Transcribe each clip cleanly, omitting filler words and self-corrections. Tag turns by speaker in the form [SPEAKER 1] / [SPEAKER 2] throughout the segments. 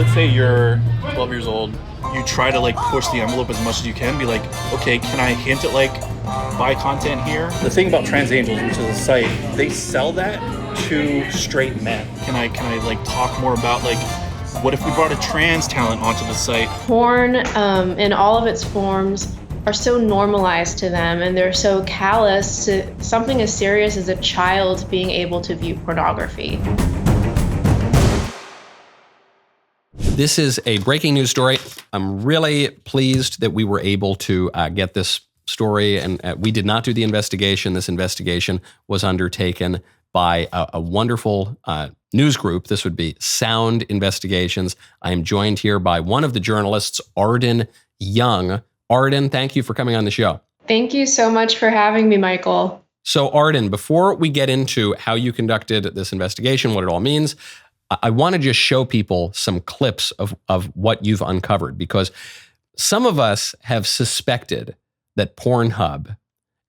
[SPEAKER 1] Let's say you're 12 years old. You try to like push the envelope as much as you can. Be like, okay, can I hint at like buy content here? The thing about Trans Angels, which is a site, they sell that to straight men. Can I like talk more about like, what if we brought a trans talent onto the site?
[SPEAKER 2] Porn in all of its forms are so normalized to them, and they're so callous to something as serious as a child being able to view pornography.
[SPEAKER 3] This is a breaking news story. I'm really pleased that we were able to get this story, and we did not do the investigation. This investigation was undertaken by a wonderful news group. This would be Sound Investigations. I am joined here by one of the journalists, Arden Young. Arden, thank you for coming on the show.
[SPEAKER 2] Thank you so much for having me, Michael.
[SPEAKER 3] So Arden, before we get into how you conducted this investigation, what it all means, I want to just show people some clips of what you've uncovered, because some of us have suspected that PornHub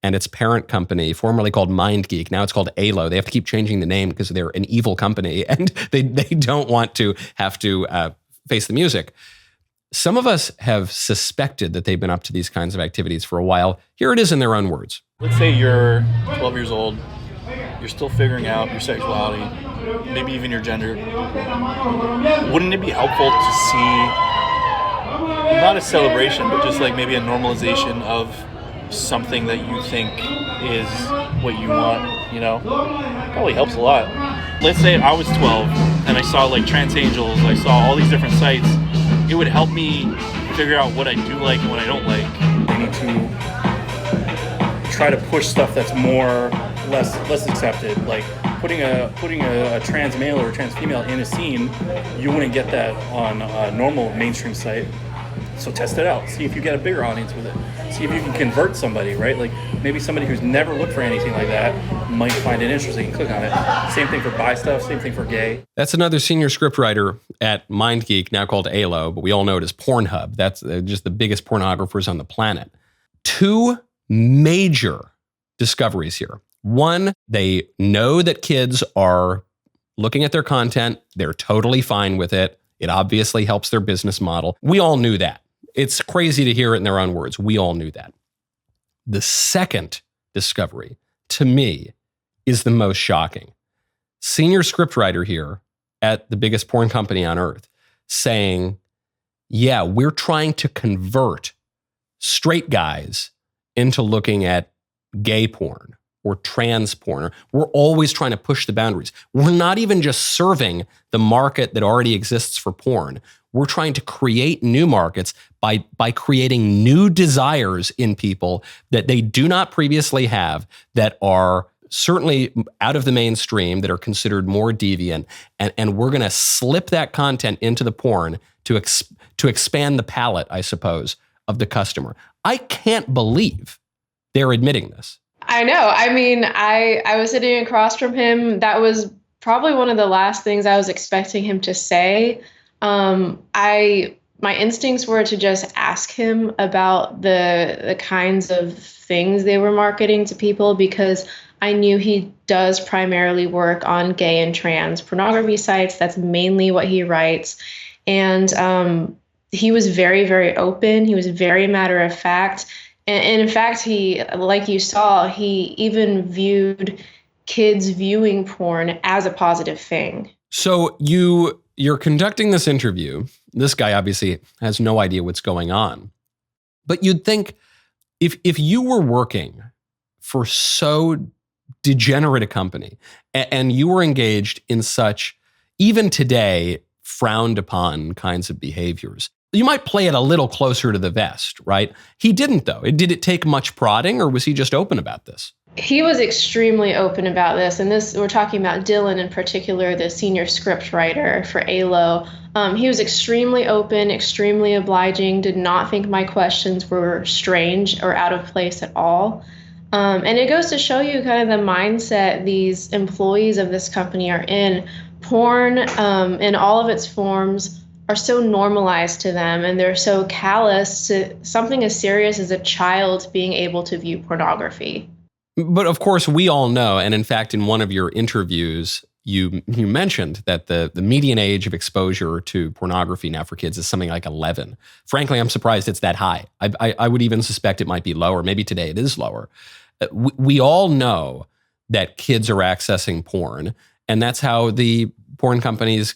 [SPEAKER 3] and its parent company, formerly called MindGeek, now it's called ALO. They have to keep changing the name because they're an evil company and they don't want to have to face the music. Some of us have suspected that they've been up to these kinds of activities for a while. Here it is in their own words.
[SPEAKER 1] Let's say you're 12 years old. You're still figuring out your sexuality, maybe even your gender. Wouldn't it be helpful to see, not a celebration, but just like maybe a normalization of something that you think is what you want, you know? Probably helps a lot. Let's say I was 12 and I saw like Trans Angels, I saw all these different sites. It would help me figure out what I do like and what I don't like. I need to try to push stuff that's less accepted. Like putting a trans male or a trans female in a scene, you wouldn't get that on a normal mainstream site. So test it out. See if you get a bigger audience with it. See if you can convert somebody, right? Like maybe somebody who's never looked for anything like that might find it interesting and click on it. Same thing for bi stuff, same thing for gay.
[SPEAKER 3] That's another senior scriptwriter at MindGeek, now called ALO, but we all know it as PornHub. That's just the biggest pornographers on the planet. Two major discoveries here. One, they know that kids are looking at their content. They're totally fine with it. It obviously helps their business model. We all knew that. It's crazy to hear it in their own words. We all knew that. The second discovery, to me, is the most shocking. Senior scriptwriter here at the biggest porn company on earth saying, yeah, we're trying to convert straight guys into looking at gay porn or trans porn. We're always trying to push the boundaries. We're not even just serving the market that already exists for porn. We're trying to create new markets by creating new desires in people that they do not previously have, that are certainly out of the mainstream, that are considered more deviant. And we're going to slip that content into the porn to expand the palette, I suppose, of the customer. I can't believe they're admitting this.
[SPEAKER 2] I know. I mean, I was sitting across from him. That was probably one of the last things I was expecting him to say. My instincts were to just ask him about the kinds of things they were marketing to people, because I knew he does primarily work on gay and trans pornography sites. That's mainly what he writes. And he was very, very open. He was very matter of fact. And in fact, he, like you saw, he even viewed kids viewing porn as a positive thing.
[SPEAKER 3] So you're conducting this interview. This guy obviously has no idea what's going on. But you'd think if you were working for so degenerate a company and you were engaged in such, even today, frowned upon kinds of behaviors, you might play it a little closer to the vest, right? He didn't, though. Did it take much prodding, or was he just open about this?
[SPEAKER 2] He was extremely open about this. And this, we're talking about Dylan in particular, the senior script writer for ALO. He was extremely open, extremely obliging, did not think my questions were strange or out of place at all. And it goes to show you kind of the mindset these employees of this company are in. Porn in all of its forms are so normalized to them, and they're so callous to something as serious as a child being able to view pornography.
[SPEAKER 3] But of course, we all know, and in fact, in one of your interviews, you mentioned that the median age of exposure to pornography now for kids is something like 11. Frankly, I'm surprised it's that high. I would even suspect it might be lower. Maybe today it is lower. We all know that kids are accessing porn, and that's how the porn companies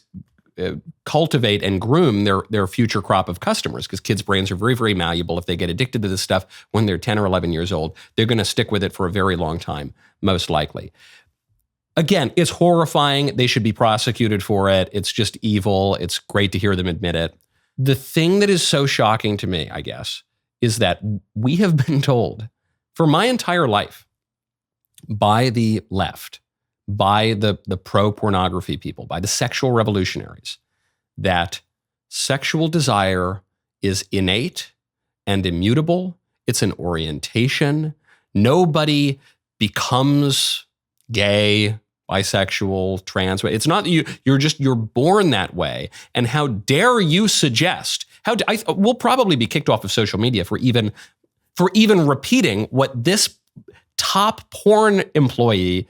[SPEAKER 3] cultivate and groom their future crop of customers, because kids' brains are very, very malleable. If they get addicted to this stuff when they're 10 or 11 years old, they're going to stick with it for a very long time, most likely. Again, it's horrifying. They should be prosecuted for it. It's just evil. It's great to hear them admit it. The thing that is so shocking to me, I guess, is that we have been told for my entire life by the left, by the pro-pornography people, by the sexual revolutionaries, that sexual desire is innate and immutable. It's an orientation. Nobody becomes gay, bisexual, trans. It's not you're born that way. And how dare you suggest? We'll probably be kicked off of social media for even repeating what this top porn employee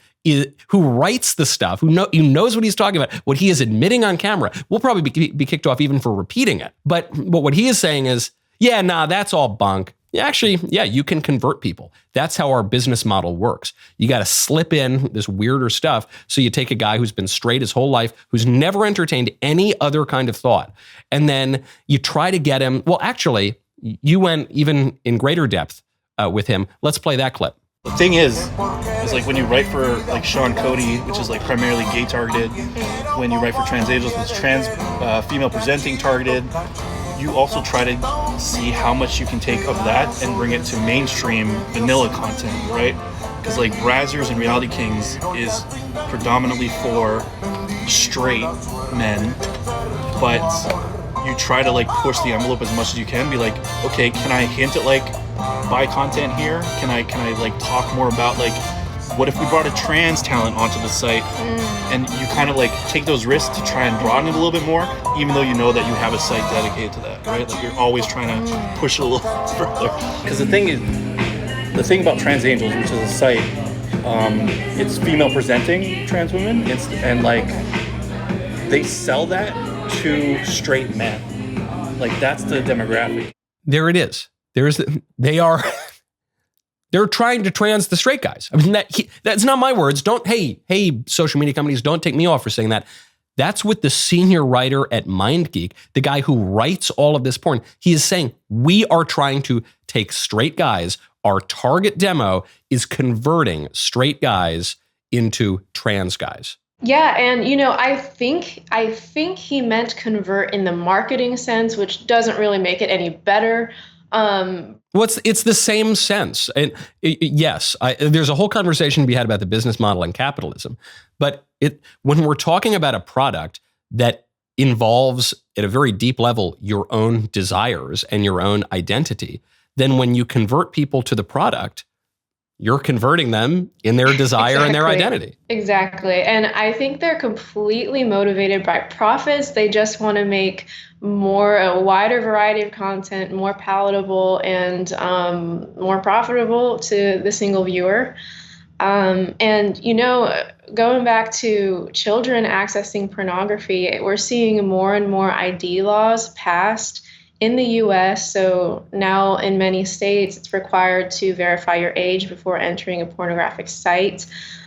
[SPEAKER 3] who writes the stuff, who knows what he's talking about, what he is admitting on camera. We'll probably be kicked off even for repeating it. But what he is saying is, yeah, nah, that's all bunk. Actually, yeah, you can convert people. That's how our business model works. You got to slip in this weirder stuff. So you take a guy who's been straight his whole life, who's never entertained any other kind of thought, and then you try to get him. Well, actually, you went even in greater depth with him. Let's play that clip.
[SPEAKER 1] The thing is like when you write for like Sean Cody, which is like primarily gay targeted, when you write for Trans Angels, which is trans female presenting targeted, you also try to see how much you can take of that and bring it to mainstream vanilla content, right? Because like Brazzers and Reality Kings is predominantly for straight men, but you try to like push the envelope as much as you can. Be like, okay, can I hint at like bi content here? Can I like talk more about like, what if we brought a trans talent onto the site? And you kind of like take those risks to try and broaden it a little bit more, even though you know that you have a site dedicated to that, right? Like you're always trying to push it a little further. Because the thing about Trans Angels, which is a site, it's female presenting trans women, and like they sell that to straight men. Like that's the demographic.
[SPEAKER 3] There it is. They're trying to trans the straight guys. I mean, that's not my words. Hey, social media companies, don't take me off for saying that. That's what the senior writer at MindGeek, the guy who writes all of this porn, he is saying, we are trying to take straight guys. Our target demo is converting straight guys into trans guys.
[SPEAKER 2] Yeah, and I think he meant convert in the marketing sense, which doesn't really make it any better.
[SPEAKER 3] It's the same sense. And yes, there's a whole conversation to be had about the business model and capitalism. But when we're talking about a product that involves, at a very deep level, your own desires and your own identity, then when you convert people to the product, you're converting them in their desire and their identity.
[SPEAKER 2] Exactly. And I think they're completely motivated by profits. They just want to make a wider variety of content, more palatable and more profitable to the single viewer. And, going back to children accessing pornography, we're seeing more and more ID laws passed in the U.S., so now in many states, it's required to verify your age before entering a pornographic site.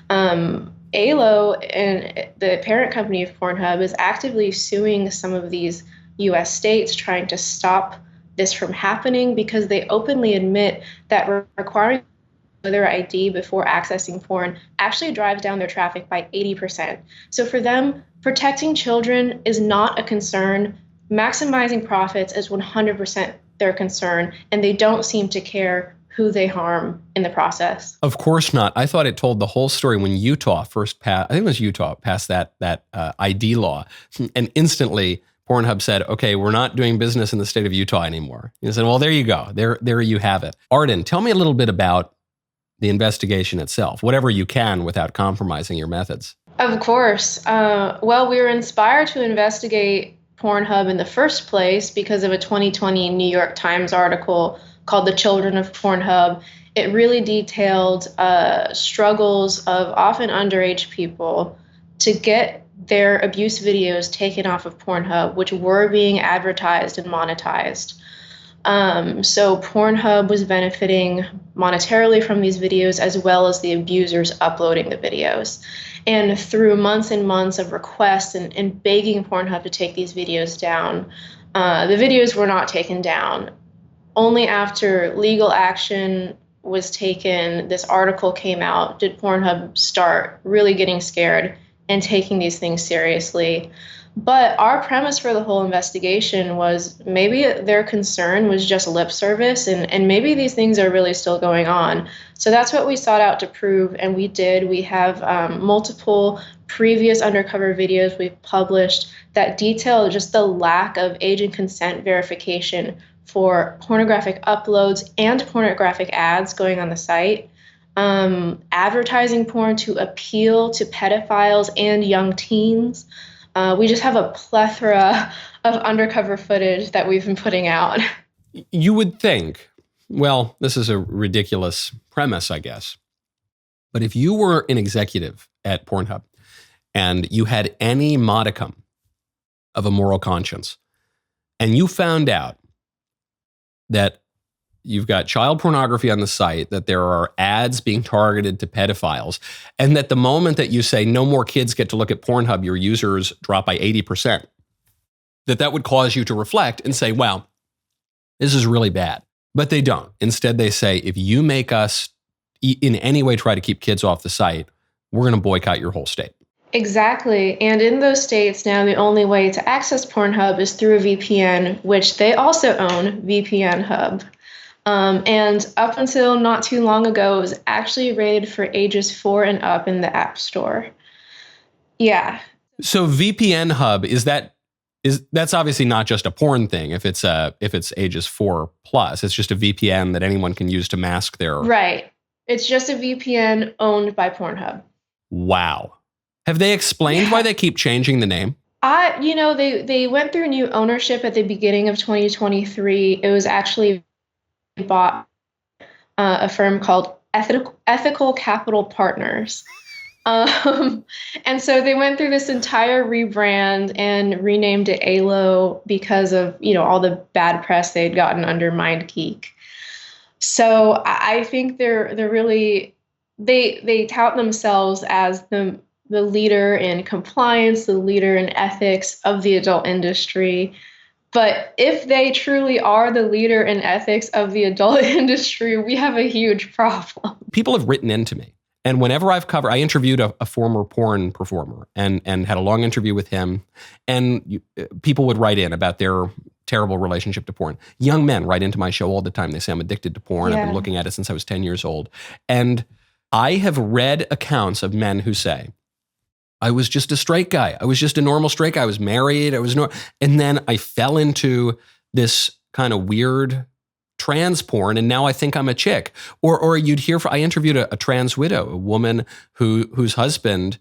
[SPEAKER 2] ALO, and the parent company of PornHub, is actively suing some of these U.S. states, trying to stop this from happening, because they openly admit that requiring their ID before accessing porn actually drives down their traffic by 80%. So for them, protecting children is not a concern. Maximizing profits is 100% their concern, and they don't seem to care who they harm in the process.
[SPEAKER 3] Of course not. I thought it told the whole story when Utah first passed. I think it was Utah passed that ID law, and instantly PornHub said, "Okay, we're not doing business in the state of Utah anymore." He said, "Well, there you go. There you have it." Arden, tell me a little bit about the investigation itself, whatever you can without compromising your methods.
[SPEAKER 2] Of course. Well, we were inspired to investigate PornHub in the first place because of a 2020 New York Times article called "The Children of PornHub." It really detailed struggles of often underage people to get their abuse videos taken off of PornHub, which were being advertised and monetized. So PornHub was benefiting monetarily from these videos, as well as the abusers uploading the videos. And through months and months of requests and begging PornHub to take these videos down, the videos were not taken down. Only after legal action was taken, this article came out, did PornHub start really getting scared and taking these things seriously. But our premise for the whole investigation was maybe their concern was just lip service, and maybe these things are really still going on. So that's what we sought out to prove, and we did. We have multiple previous undercover videos we've published that detail just the lack of age and consent verification for pornographic uploads and pornographic ads going on the site. Advertising porn to appeal to pedophiles and young teens. We just have a plethora of undercover footage that we've been putting out.
[SPEAKER 3] You would think, well, this is a ridiculous premise, I guess. But if you were an executive at PornHub and you had any modicum of a moral conscience, and you found out that you've got child pornography on the site, that there are ads being targeted to pedophiles, and that the moment that you say no more kids get to look at PornHub, your users drop by 80%, that would cause you to reflect and say, well, this is really bad. But they don't. Instead, they say, if you make us in any way try to keep kids off the site, we're going to boycott your whole state.
[SPEAKER 2] Exactly. And in those states now, the only way to access PornHub is through a VPN, which they also own, VPN Hub. And up until not too long ago, it was actually rated for ages 4 and up in the App Store. Yeah.
[SPEAKER 3] So VPN Hub, that's obviously not just a porn thing. If it's ages 4 plus, it's just a VPN that anyone can use to mask their.
[SPEAKER 2] Right. It's just a VPN owned by PornHub.
[SPEAKER 3] Wow. Have they explained why they keep changing the name?
[SPEAKER 2] They went through new ownership at the beginning of 2023. It was actually bought a firm called Ethical Capital Partners. And so they went through this entire rebrand and renamed it ALO because of, all the bad press they had gotten under MindGeek. So I think they're really, they tout themselves as the leader in compliance, the leader in ethics of the adult industry. But if they truly are the leader in ethics of the adult industry, we have a huge problem. People
[SPEAKER 3] have written into me. And whenever I interviewed a former porn performer and had a long interview with him. And people would write in about their terrible relationship to porn. Young men write into my show all the time. They say, I'm addicted to porn. I've been looking at it since I was 10 years old. And I have read accounts of men who say, I was just a straight guy. I was just a normal straight guy. I was married. And then I fell into this kind of weird trans porn, and now I think I'm a chick. Or you'd hear, I interviewed a trans widow, a woman whose husband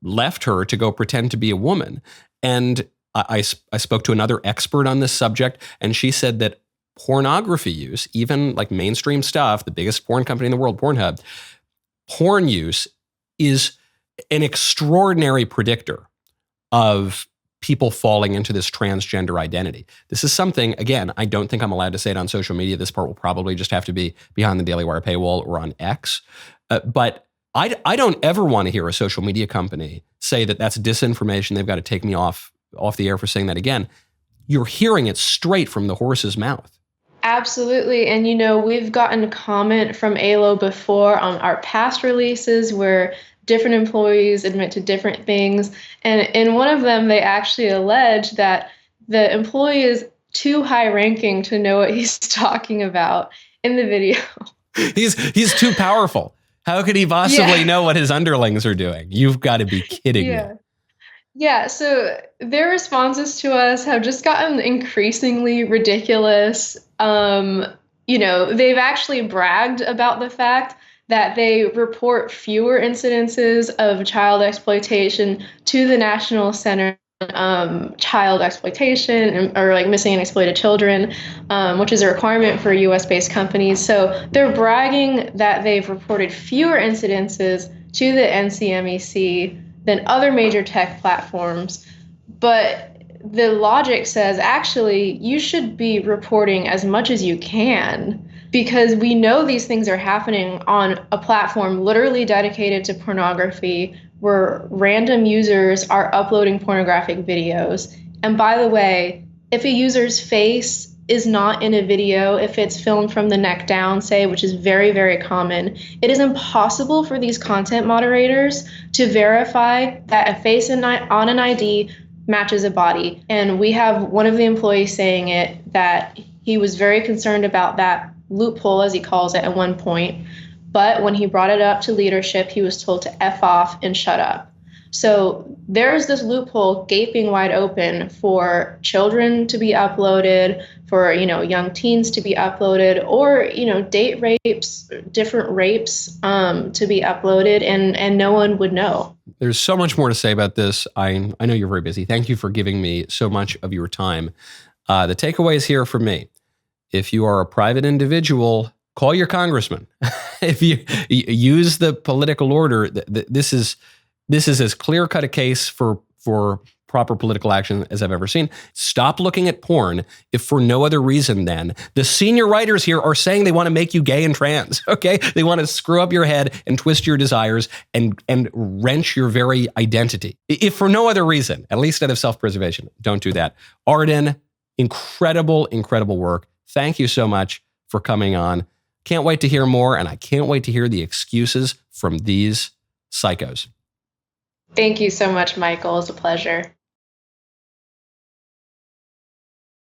[SPEAKER 3] left her to go pretend to be a woman. And I spoke to another expert on this subject, and she said that pornography use, even like mainstream stuff, the biggest porn company in the world, PornHub, porn use is an extraordinary predictor of people falling into this transgender identity. This is something, again, I don't think I'm allowed to say it on social media. This part will probably just have to be behind the Daily Wire paywall or on X. But I don't ever want to hear a social media company say that that's disinformation. They've got to take me off the air for saying that again. You're hearing it straight from the horse's mouth.
[SPEAKER 2] Absolutely. And, we've gotten comment from ALO before on our past releases where different employees admit to different things. And in one of them, they actually allege that the employee is too high ranking to know what he's talking about in the video.
[SPEAKER 3] He's too powerful. How could he possibly know what his underlings are doing? You've got to be kidding me.
[SPEAKER 2] Yeah, so their responses to us have just gotten increasingly ridiculous. They've actually bragged about the fact that they report fewer incidences of child exploitation to the National Center Child Exploitation or like missing and exploited children, which is a requirement for US-based companies. So they're bragging that they've reported fewer incidences to the NCMEC than other major tech platforms. But the logic says, actually, you should be reporting as much as you can, because we know these things are happening on a platform literally dedicated to pornography, where random users are uploading pornographic videos. And by the way, if a user's face is not in a video, if it's filmed from the neck down, say, which is very, very common, it is impossible for these content moderators to verify that a face on an ID matches a body. And we have one of the employees saying it, that he was very concerned about that loophole, as he calls it, at one point. But when he brought it up to leadership, he was told to F off and shut up. So there's this loophole gaping wide open for children to be uploaded, for, young teens to be uploaded, or, date rapes, different rapes to be uploaded, and no one would know.
[SPEAKER 3] There's so much more to say about this. I know you're very busy. Thank you for giving me so much of your time. The takeaway is here for me. If you are a private individual, call your congressman. If you use the political order, this is as clear-cut a case for proper political action as I've ever seen. Stop looking at porn if for no other reason than the senior writers here are saying they want to make you gay and trans, okay? They want to screw up your head and twist your desires and wrench your very identity. If for no other reason, at least out of self-preservation, don't do that. Arden, incredible, incredible work. Thank you so much for coming on. Can't wait to hear more, and I can't wait to hear the excuses from these psychos.
[SPEAKER 2] Thank you so much, Michael. It's a pleasure.